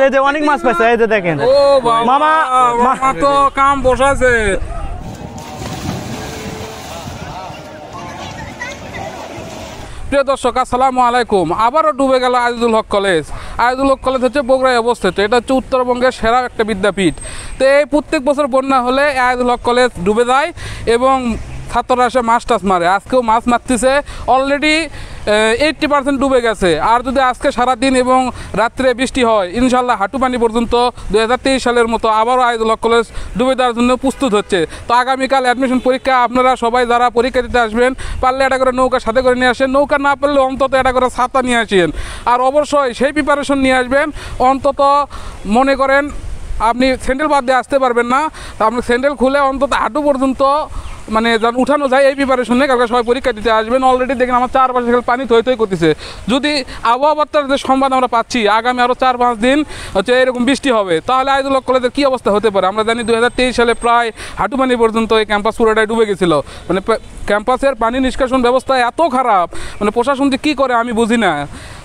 এই যে অনেক মাছ পাইছে, এই যে দেখেন। ও বাবা, মামা মামা তো কাম বসাছে। প্রিয় দর্শক, আসসালামু আলাইকুম। আবারও ডুবে গেল আজিজুল হক কলেজ। আজিজুল হক কলেজ হচ্ছে বগুড়ায় অবস্থিত। এটা হচ্ছে উত্তরবঙ্গের সেরা একটা বিদ্যাপীঠ। তো এই প্রত্যেক বছর বন্যা হলে আজিজুল হক কলেজ ডুবে যায় এবং ছাত্ররা এসে মাছ টাছ মারে। আজকেও মাছ মারতেছে, অলরেডি 80% ডুবে গেছে। আর যদি আজকে সারাদিন এবং রাত্রে বৃষ্টি হয়, ইনশাল্লাহ হাঁটু পানি পর্যন্ত 2023 সালের মতো আবারও আজিজুল হক কলেজ ডুবে দেওয়ার জন্য প্রস্তুত হচ্ছে। তো আগামীকাল অ্যাডমিশন পরীক্ষা, আপনারা সবাই যারা পরীক্ষা দিতে আসবেন, পারলে এটা করে নৌকা সাথে করে নিয়ে আসেন, নৌকা না পারলে অন্তত এটা করে ছাতা নিয়ে আসেন। আর অবশ্যই সেই প্রিপারেশন নিয়ে আসবেন। অন্তত মনে করেন আপনি স্যান্ডেল বাদ দিয়ে আসতে পারবেন না, আপনি স্যান্ডেল খুলে অন্তত হাঁটু পর্যন্ত মানে যেন উঠানো যায় এই প্রিপারেশনে কালকে সবাই পরীক্ষা দিতে আসবেন। অলরেডি দেখেন আমার চারপাশে পানি থই থই করতেছে। যদি আবহাওয়ার যে সংবাদ আমরা পাচ্ছি আগামী আরও 4-5 দিন হচ্ছে এরকম বৃষ্টি হবে, তাহলে আজিজুল হক কলেজের কী অবস্থা হতে পারে? আমরা জানি 2023 সালে প্রায় হাঁটু পানি পর্যন্ত এই ক্যাম্পাস পুরোটাই ডুবে গেছিলো। মানে ক্যাম্পাসের পানি নিষ্কাশন ব্যবস্থা এত খারাপ, মানে প্রশাসন যে কী করে আমি বুঝি না।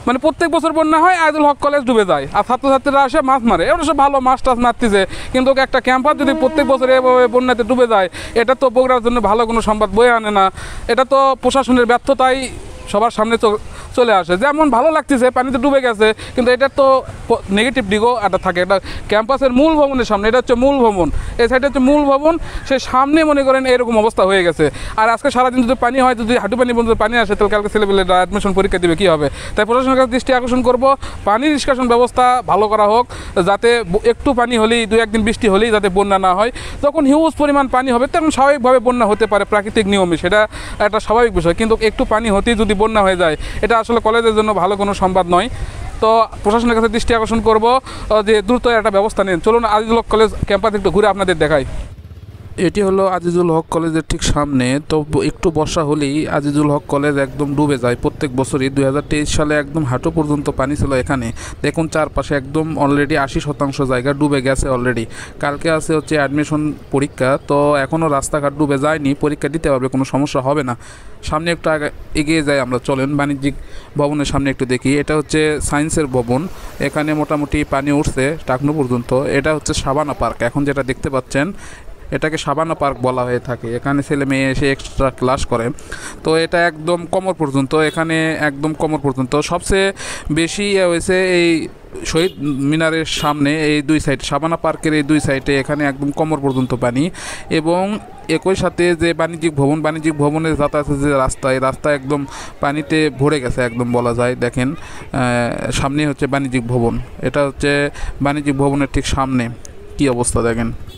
মানে প্রত্যেক বছর বন্যা হয়, আজিজুল হক কলেজ ডুবে যায়, আর ছাত্রছাত্রীরা আসে মাছ মারে। এটা সব ভালো, মাছ টাছ মারতেছে, কিন্তু একটা ক্যাম্পাস যদি প্রত্যেক বছর এভাবে বন্যাতে ডুবে যায়, এটা তো বগুড়ার জন্য ভালো কোনো সংবাদ বয়ে আনে না। এটা তো প্রশাসনের ব্যর্থতাই সবার সামনে চলে আসে। যেমন ভালো লাগতেছে পানিতে ডুবে গেছে, কিন্তু এটার তো নেগেটিভ দিকও একটা থাকে। এটা ক্যাম্পাসের মূল ভবনের সামনে, এটা হচ্ছে মূল ভবন, এই সাইডে হচ্ছে মূল ভবন, সে সামনে মনে করেন এরকম অবস্থা হয়ে গেছে। আর আজকে সারাদিন যদি পানি হয়, যদি হাঁটু পানি পর্যন্ত পানি আসে, তাহলে কালকে ছেলেপেলেরা অ্যাডমিশন পরীক্ষা দেবে কী হবে? তাই প্রশাসনের কাছে দৃষ্টি আকর্ষণ করব, পানি নিষ্কাশন ব্যবস্থা ভালো করা হোক, যাতে একটু পানি হলেই, 2-1 দিন বৃষ্টি হলেই যাতে বন্যা না হয়। যখন হিউজ পরিমাণ পানি হবে তখন স্বাভাবিকভাবে বন্যা হতে পারে, প্রাকৃতিক নিয়মে, সেটা একটা স্বাভাবিক বিষয়। কিন্তু একটু পানি হতেই যদি বন্যা হয়ে যায়, এটা আসলে কলেজের জন্য ভালো কোনো সংবাদ নয়। তো প্রশাসনের কাছে দৃষ্টি আকর্ষণ করব যে দ্রুত একটা ব্যবস্থা নেন। চলুন আজিজুল হক কলেজ ক্যাম্পাস একটু ঘুরে আপনাদের দেখাই। এটি হলো আজিজুল হক কলেজের ঠিক সামনে। তো একটু বর্ষা হলেই আজিজুল হক কলেজ একদম ডুবে যায় প্রত্যেক বছরই। 2023 সালে একদম হাঁটু পর্যন্ত পানি ছিল এখানে। দেখুন চারপাশে একদম অলরেডি 80% জায়গা ডুবে গেছে অলরেডি। কালকে আছে হচ্ছে অ্যাডমিশন পরীক্ষা, তো এখনও রাস্তাঘাট ডুবে যায়নি, পরীক্ষা দিতে পারবে, কোনো সমস্যা হবে না। সামনে একটু এগিয়ে যাই আমরা, চলেন বাণিজ্যিক ভবনের সামনে একটু দেখি। এটা হচ্ছে সায়েন্সের ভবন, এখানে মোটামুটি পানি উঠছে টাকনু পর্যন্ত। এটা হচ্ছে সাবানা পার্ক, এখন যেটা দেখতে পাচ্ছেন এটাকে সাবানা পার্ক বলা হয়ে থাকে। এখানে ছেলে মেয়ে এসে এক্সট্রা ক্লাস করে। তো এটা একদম কোমর পর্যন্ত, এখানে একদম কোমর পর্যন্ত। সবচেয়ে বেশি হয়েছে এই শহীদ মিনারের সামনে, এই দুই সাইড, সাবানা পার্কের এই দুই সাইডে এখানে একদম কোমর পর্যন্ত পানি। এবং একই সাথে যে বাণিজ্যিক ভবনের যাতায়াতের যে রাস্তা, এই রাস্তা একদম পানিতে ভরে গেছে একদম বলা যায়। দেখেন সামনে হচ্ছে বাণিজ্যিক ভবন, এটা হচ্ছে বাণিজ্যিক ভবনের ঠিক সামনে, কী অবস্থা দেখেন।